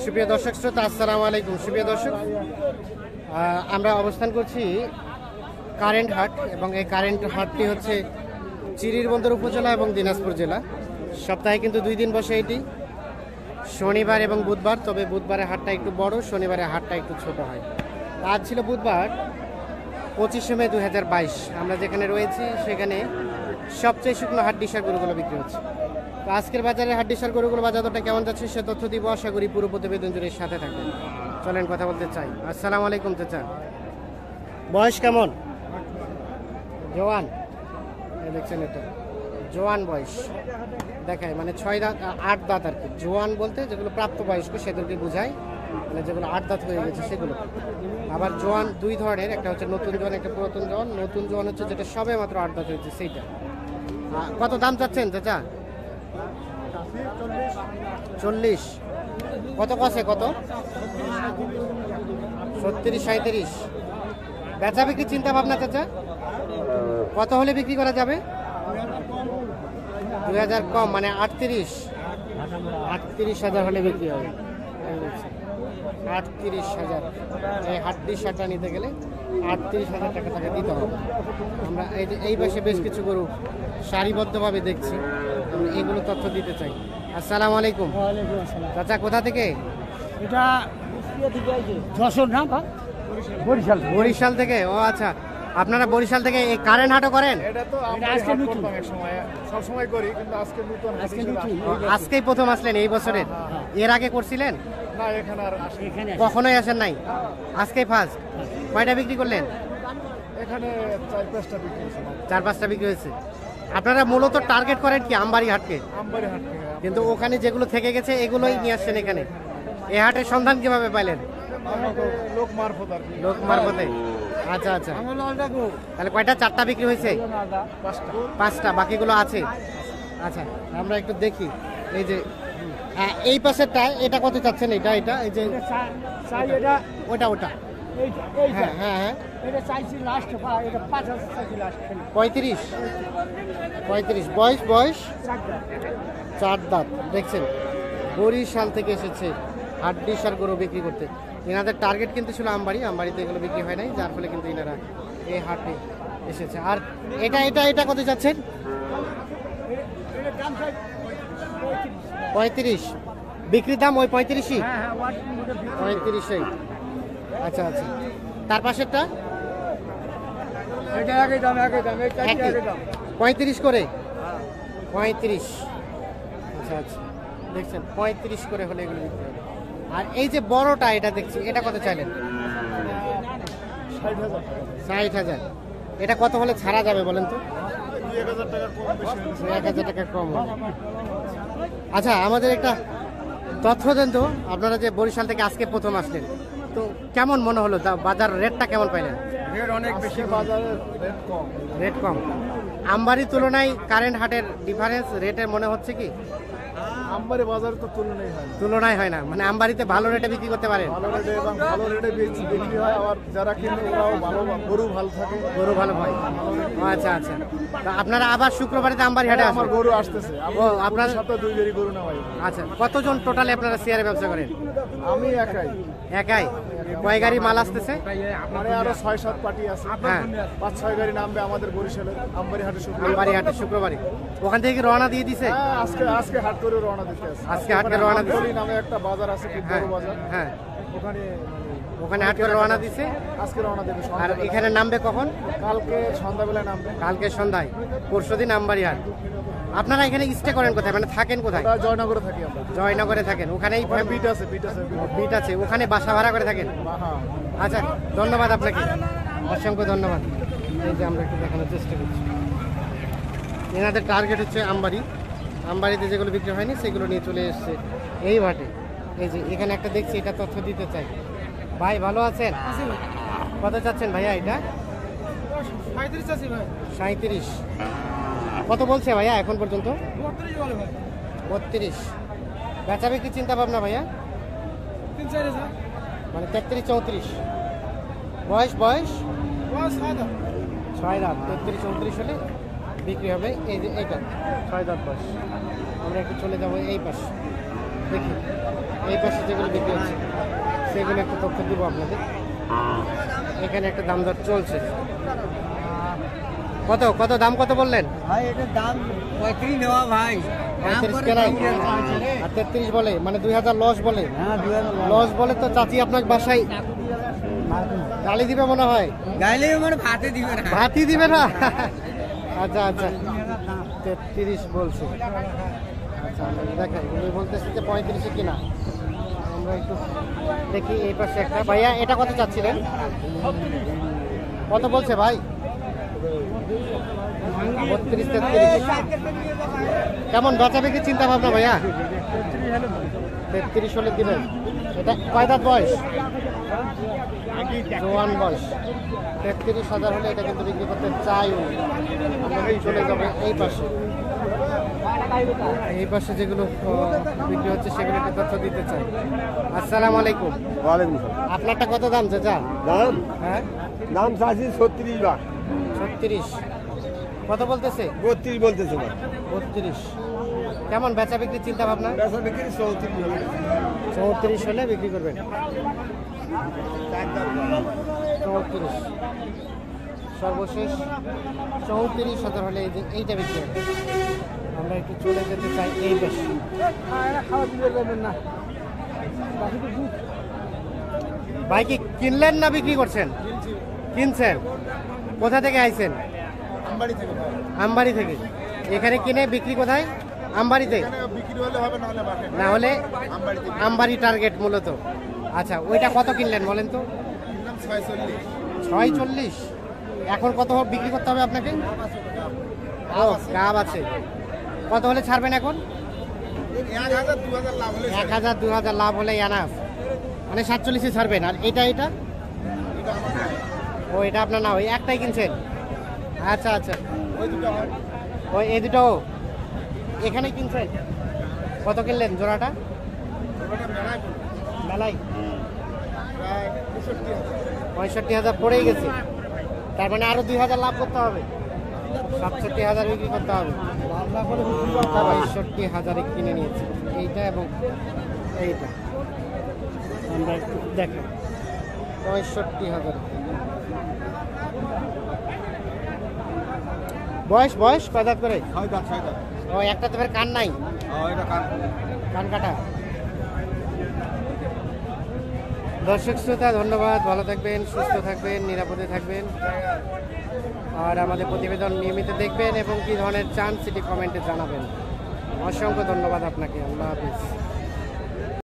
সুপ্রিয় দর্শক শ্রোতা, আসসালামু আলাইকুম। সুপ্রিয় দর্শক, আমরা অবস্থান করছি কারেন্ট হাট, এবং এই কারেন্ট হাটটি হচ্ছে চিরিরবন্দর উপজেলা এবং দিনাজপুর জেলা। সপ্তাহে কিন্তু 2 দিন বসে এটি, শনিবার এবং বুধবার। তবে বুধবারে হাটটা একটু বড়, শনিবারে হাটটা একটু ছোট হয়। আজ ছিল বুধবার 25শে মে 2022। আমরা যেখানে রয়েছি সেখানে সবচেয়ে শুকনো হাড্ডিসার গরুগুলো বিক্রি হচ্ছে। তো আজকের বাজারে হাড্ডিসার গরুগুলো বাজার দরটা কেমন যাচ্ছে সে তথ্য দিব। আশা করি পুরো প্রতিবেদন জুড়ে সাথে থাকবেন। চলেন কথা বলতে চাই। আসসালামু আলাইকুম চাচা, বয়স কেমন? জোয়ান, দেখছেন এটা জোয়ান বয়স দেখায়, মানে 6 দাঁত 8 দাঁত আর কি। জোয়ান বলতে যেগুলো প্রাপ্তবয়স্ক সেগুলোকে বোঝায়, মানে যেগুলো 8 দাঁত হয়ে গেছে সেগুলো। আবার জোয়ান 2 ধরনের, একটা হচ্ছে নতুন জোয়ান, একটা পুরাতন জোয়ান। নতুন জোয়ান হচ্ছে যেটা সবে মাত্র 8 দাঁত হয়েছে সেইটা। কত দাম চাচ্ছেন চাচা? 40। কত কষে? কত? 37 37। বেচা বিক্রি চিন্তা ভাবনা চাচা? কত হলে বিক্রি করা যাবে? 2000 কম, মানে 38,000 হলে বিক্রি হবে। 38,000। এই হাড্ডিসাটা নিতে গেলে 38,000 টাকা তাকে দিতে হবে। আমরা এই পাশে বেশ কিছু গরু সারিবদ্ধভাবে দেখছি, আমরা এগুলো তথ্য দিতে চাই। আসসালামু আলাইকুম চাচা, কোথা থেকে? এটা যশোর না, বরিশাল। বরিশাল থেকে? ও আচ্ছা, আপনারা বরিশাল থেকে এই কারেন্ট হাটও করেন? এটা তো আজকে নতুন, এক সময় সব সময় করি, কিন্তু আজকে নতুন। আজকেই প্রথম আসলেন এই বছরের? এর আগে করছিলেন? না, এখানে আর আসি, কখনোই আসেন নাই, আজকেই ফার্স্ট। কয়টা বিক্রি করলেন? এখানে 4-5টা বিক্রি হয়েছে। 4-5টা বিক্রি হয়েছে। আপনারা মূলত টার্গেট করেন কি আমবাড়ি হাটকে? আমবাড়ি হাট থেকে। কিন্তু ওখানে যেগুলো থেকে গেছে এগুলোই নিয়ে আসছেন এখানে। এই হাটের সন্ধান কিভাবে পাইলেন? লোক মারফত আর কি। লোক মারফতে। আচ্ছা আচ্ছা, তাহলে কয়টা? 4টা বিক্রি হয়েছে? 5টা, বাকিগুলো আছে। আচ্ছা, আমরা একটু দেখি। এই যে এই পাশেরটা, এটা কত চাচ্ছেন? এটা এই যে ওটা হ্যাঁ হ্যাঁ হ্যাঁ, 35। বয়স 4 দাঁত। দেখছেন, বরিশাল থেকে এসেছে হাড্ডিসার গরু বিক্রি করতে। এনাদের টার্গেট কিন্তু ছিল আমবাড়িতে এগুলো বিক্রি হয় নাই, যার ফলে কিন্তু এনারা এই হাটে এসেছে। আর এটা কত চাচ্ছেন? 35 বিক্রির দাম? ওই 35ই? 35। আচ্ছা আচ্ছা, তার পাশেরটা 35 করে? 35। আচ্ছা আচ্ছা, দেখছেন 35 করে হলে এগুলো বিক্রি হবে। আর এই যে বড়টা এটা দেখছি, এটা কত চাইলেন? 60,000। এটা কত হলে ছাড়া যাবে বলেন তো? 1,000 টাকা কম হবে। আচ্ছা, আমাদের একটা তথ্য দেন তো, আপনারা যে বরিশাল থেকে আজকে প্রথম আসলেন, তো কেমন মনে হলো? বাজার রেটটা কেমন পাইলেন? রেট অনেক বেশি, বাজারে রেট কম। আমবাড়ির তুলনায় কারেন্ট হাটের ডিফারেন্স রেটের মনে হচ্ছে কি? আমবাড়ি বাজারে তো তুলনায় হয় না, মানে আমবাড়িতে ভালো রেটে বিক্রি করতে পারে, ভালো রেটে, এবং ভালো রেটে বিক্রি হয়। আবার যারা কিনে ওরাও ভালো, গরু ভালো থাকে, গরু ভালো হয়। ও আচ্ছা আচ্ছা, তা আপনারা আবার শুক্রবারে আমবাড়ি হাটে আমার আসবেন? গরু আসতেছে। ও, আপনার সপ্তাহে 2 বেরি গরু নেওয়া হয়। আচ্ছা, কতজন টোটালে আপনারা শেয়ারে ব্যবসা করেন? আমি একাই। কয় গাড়ি মাল আসতেছে? মানে আরো 6-7 পার্টি আছে। হ্যাঁ, 5-6 গাড়ি নামবে আমাদের বরিশালের আমবাড়ি হাটে আমবাড়ি হাটে শুক্রবারে। ওখান থেকে কি রওনা দিয়ে দিছে? হ্যাঁ, আজকে হাট করে রওনা দিতে আছে। আজকে হাটে রওনা দিছে? আমতলী নামে একটা বাজার আছে, খুব বড় বাজার। হ্যাঁ, ওখানে হাট করে রওনা দিছে। আজকে রওনা দেবে। আর এখানে নামবে কখন? কালকে সন্ধ্যাবেলায় নামবে। কালকে সন্ধ্যায়। পরশুদিন আমবাড়ি হাট। আপনারা এখানে স্টে করেন কোথায়, মানে থাকেন কোথায়? জয়নগরে থাকি আমরা। জয়নগরে থাকেন? ওখানেই বিট আছে। বিট আছে, ওখানে বাসা ভাড়া করে থাকেন? হ্যাঁ। আচ্ছা, ধন্যবাদ আপনাকে, অসংখ্য ধন্যবাদ। এই যে আমরা একটু দেখানোর চেষ্টা করছি, এনাদের টার্গেট হচ্ছে আমবাড়িতে যেগুলো বিক্রি হয়নি সেগুলো নিয়ে চলে এসছে এই হাটে। এই যে এখানে একটা দেখছি, এটা তথ্য দিতে চাই। ভাই ভালো আছেন? কত চাচ্ছেন ভাইয়া এটা? 37। কত বলছে ভাইয়া এখন পর্যন্ত? 32। বেচা বিক্রি চিন্তা ভাবনা ভাইয়া? মানে 33-34। বয়স 6 দাঁত। 33-34 হলে বিক্রি হবে। এই যে এইটা 6 দাঁত বয়স। আমরা একটু চলে যাবো এই পাশে। দেখি এই পাশে যেগুলো বিক্রি হচ্ছে সেগুলো একটু তথ্য দিব আপনাদের। এখানে একটা দাম দর চলছে। কত কত দাম কত বললেন? ভাই এটার দাম 35 নেওয়া ভাই। 35 কেনাই আর 33 বলে, মানে 2000 লস বলে। হ্যাঁ 2000 লস বলে তো চাচি আপনার বাসায় গালি দিবে মনে হয়। গাইলে মানে ভাতে দিবে না। ভাতই দিবে না? আচ্ছা আচ্ছা 33 বলছে। আচ্ছা আমরা দেখাই, উনি বলতেছে যে 35-এ কিনা। আমরা একটু দেখি এই পাশে একটা। ভাইয়া এটা কত চাচ্ছিলেন? কত বলছে ভাই? 32-33। কেমন বেচা বিক্রির চিন্তা ভাবনা ভাইয়া? 33 হলে দিবেন। এটা কয় দাঁত বয়স? জোয়ান বয়স। 33,000 হলে এটা কিন্তু বিক্রি করতে চাই উনি। আমরা চলে যাবে এই পাশে। এই পাশে যেগুলো বিক্রি হচ্ছে সেগুলো একটু তথ্য দিতে চাই। আসসালামু আলাইকুম। ওয়ালাইকুম আসসালাম। আপনারটা কত দাম চাচা? দাম হ্যাঁ দাম চাচ্ছি 36 লাখ। 36 কত বলতেছে? 32 বলতেছে না। 32। কেমন বেচা বিক্রির চিন্তা ভাবনা? বেচা বিক্রি 34 হলে 34 হলে বিক্রি করবেন। 34 সর্বশেষ 34,000 হলে এই যে এইটা বিক্রি হবে। আমরা একটু চলে যেতে চাই এই পাশে। ভাই কি কিনলেন না বিক্রি করছেন? কিনছেন। কোথা থেকে আইছেন? আমবাড়ি থেকে আমবাড়ি থেকে। এখানে কিনে বিক্রি কোথায়? আমবাড়িতে। বিক্রি হলে হবে, না হলে বাকি না হলে আমবাড়ি থেকে আমবাড়ি টার্গেট মূলত। আচ্ছা ওইটা কত কিনলেন বলেন তো? কিনলাম 46। 46। এখন কত বিক্রি করতে হবে আপনাকে? ও গাব আছে। কত হলে ছাড়বেন এখন? 1000-2000 লাভ হলে 1000-2000 লাভ হলে এনাফ, মানে 47-এ ছাড়বেন। আর এটা এটা ও এটা আপনার না, ওই একটাই কিনছেন? আচ্ছা আচ্ছা ওই দুটো হয়। ওই এই দুটো এখানে কিনছেন? কত কিনলেন জোড়াটা? ওটা মেলায় পড়বে। মেলাই প্রায় 65,000। 65,000 পড়েই গেছে। তার মানে আরো 2000 লাভ করতে হবে। 67,000 বিক্রি করতে হবে। 65,000 কিনে নিয়েছি এইটা এবং এইটা। আমরা একটু দেখেন 65,000। বয়স বয়স কয় দাঁত করে? 6 দাঁত 6 দাঁত। ও একটা তো ফের কান নাই, এটা কান। কান কাটা। দর্শক শ্রোতা ধন্যবাদ, ভালো থাকবেন, সুস্থ থাকবেন, নিরাপদে থাকবেন। আর আমাদের প্রতিবেদন নিয়মিত দেখবেন এবং কী ধরনের চান সেটি কমেন্টে জানাবেন। অসংখ্য ধন্যবাদ আপনাকে। আল্লাহ হাফিজ।